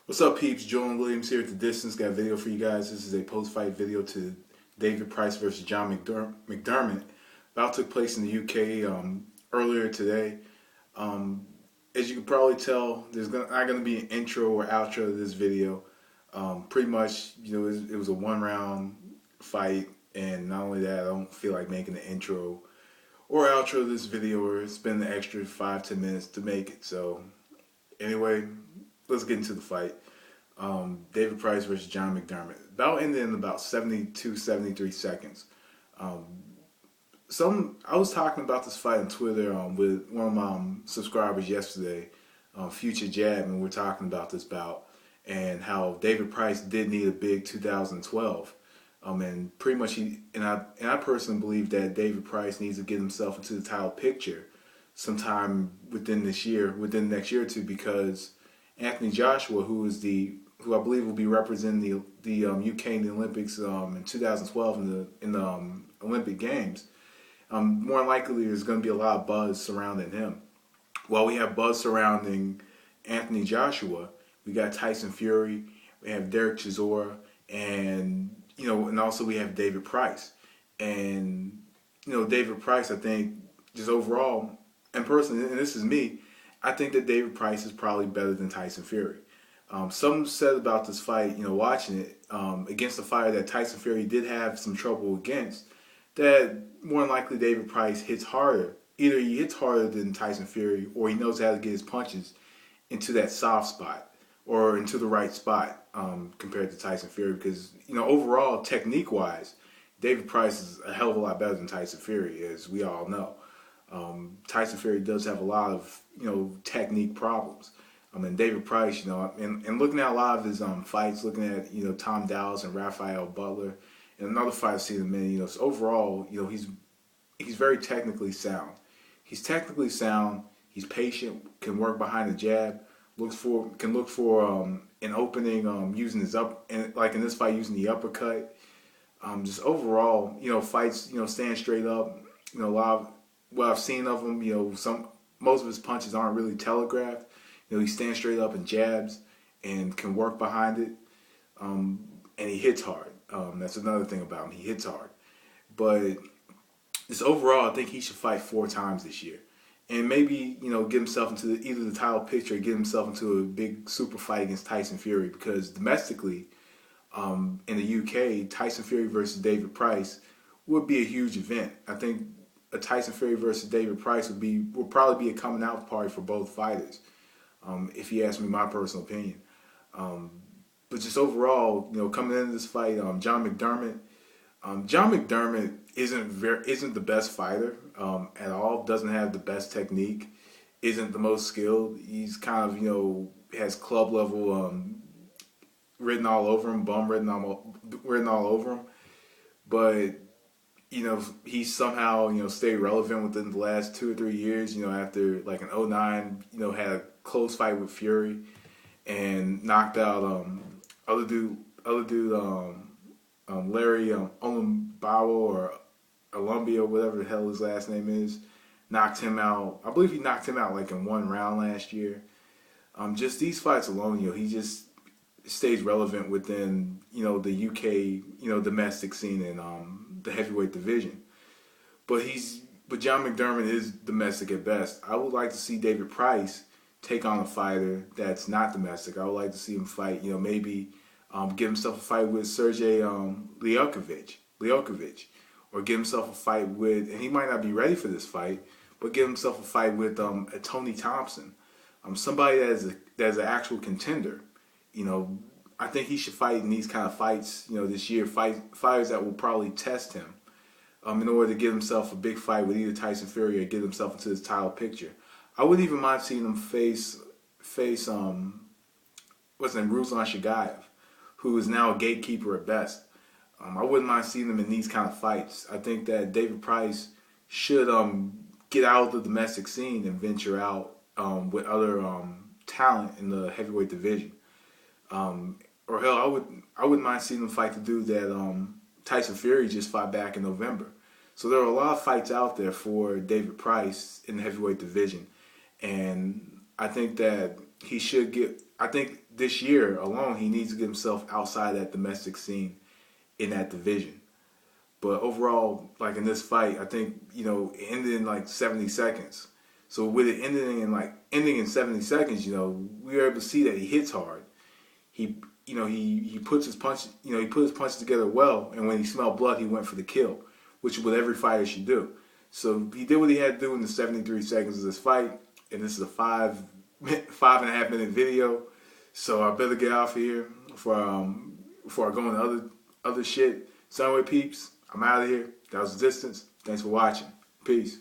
What's up, peeps? Jordan Williams here at the distance. Got a video for you guys. This is a post-fight video to David Price versus John McDermott. Bout took place in the UK earlier today. Um, as you can probably tell, there's not going to be an intro or outro to this video. Pretty much, it was a one-round fight, and not only that, I don't feel like making the intro or outro to this video or spend the extra 5-10 minutes to make it. So, anyway, let's get into the fight. David Price versus John McDermott. Bout ended in about 72, 73 seconds. Um, I was talking about this fight on Twitter with one of my subscribers yesterday, Future Jab, and we're talking about this bout and how David Price did need a big 2012. And pretty much I personally believe that David Price needs to get himself into the title picture sometime within this year, within the next year or two, because Anthony Joshua, who I believe will be representing the UK in the Olympics in 2012 in the Olympic Games, more than likely there's going to be a lot of buzz surrounding him. While we have buzz surrounding Anthony Joshua, we got Tyson Fury, we have Derek Chisora, and also we have David Price. And David Price, I think, just overall, and personally, and this is me, I think that David Price is probably better than Tyson Fury. Some said about this fight, watching it, against the fighter that Tyson Fury did have some trouble against, that more than likely David Price hits harder. Either he hits harder than Tyson Fury, or he knows how to get his punches into that soft spot or into the right spot compared to Tyson Fury. Because overall, technique-wise, David Price is a hell of a lot better than Tyson Fury, as we all know. Tyson Fury does have a lot of technique problems. And David Price, and looking at a lot of his fights, looking at Tom Dallas and Rafael Butler, and another fight I've seen him in, so overall, he's very technically sound. He's technically sound. He's patient. Can work behind the jab. Can look for an opening using his and like in this fight using the uppercut. Just overall, fights, staying straight up. A lot of what I've seen of him, most of his punches aren't really telegraphed. He stands straight up and jabs and can work behind it, and he hits hard. That's another thing about him. He hits hard. But just overall, I think he should fight 4 times this year. And maybe, get himself into either the title picture or get himself into a big super fight against Tyson Fury, because domestically, in the UK, Tyson Fury versus David Price would be a huge event. I think a Tyson Fury versus David Price would probably be a coming out party for both fighters, if you ask me my personal opinion. But just overall, coming into this fight, John McDermott isn't the best fighter at all. Doesn't have the best technique. Isn't the most skilled. He's kind of has club level written all over him, written all over him. But he's somehow stayed relevant within the last 2 or 3 years. After like an '09, had a close fight with Fury and knocked out other dude Larry Olumbawa or Columbia, whatever the hell his last name is, knocked him out. I believe he knocked him out like in 1 round last year. Just these fights alone, he just stays relevant within the UK domestic scene and the heavyweight division. But John McDermott is domestic at best. I would like to see David Price take on a fighter that's not domestic. I would like to see him fight, maybe give himself a fight with Sergey Lyokovic, or give himself a fight with, and he might not be ready for this fight, but give himself a fight with a Tony Thompson, somebody that's an actual contender. I think he should fight in these kind of fights, this year, fighters that will probably test him, in order to get himself a big fight with either Tyson Fury or get himself into his title picture. I wouldn't even mind seeing him face Ruslan Shagayev, who is now a gatekeeper at best. I wouldn't mind seeing him in these kind of fights. I think that David Price should get out of the domestic scene and venture out with other talent in the heavyweight division. Or hell, I wouldn't mind seeing him fight the dude that Tyson Fury just fought back in November. So there are a lot of fights out there for David Price in the heavyweight division. And I think that he should get. I think this year alone, he needs to get himself outside that domestic scene in that division. But overall, like in this fight, I think, you know, it ended in like 70 seconds. So with it ending in 70 seconds, you know, we were able to see that he hits hard. He he puts his punch, he put his punches together well, and when he smelled blood, he went for the kill, which is what every fighter should do. So he did what he had to do in the 73 seconds of this fight, and this is a 5.5 minute video. So I better get off here before I go into other shit. So anyway, peeps, I'm out of here. That was the distance. Thanks for watching. Peace.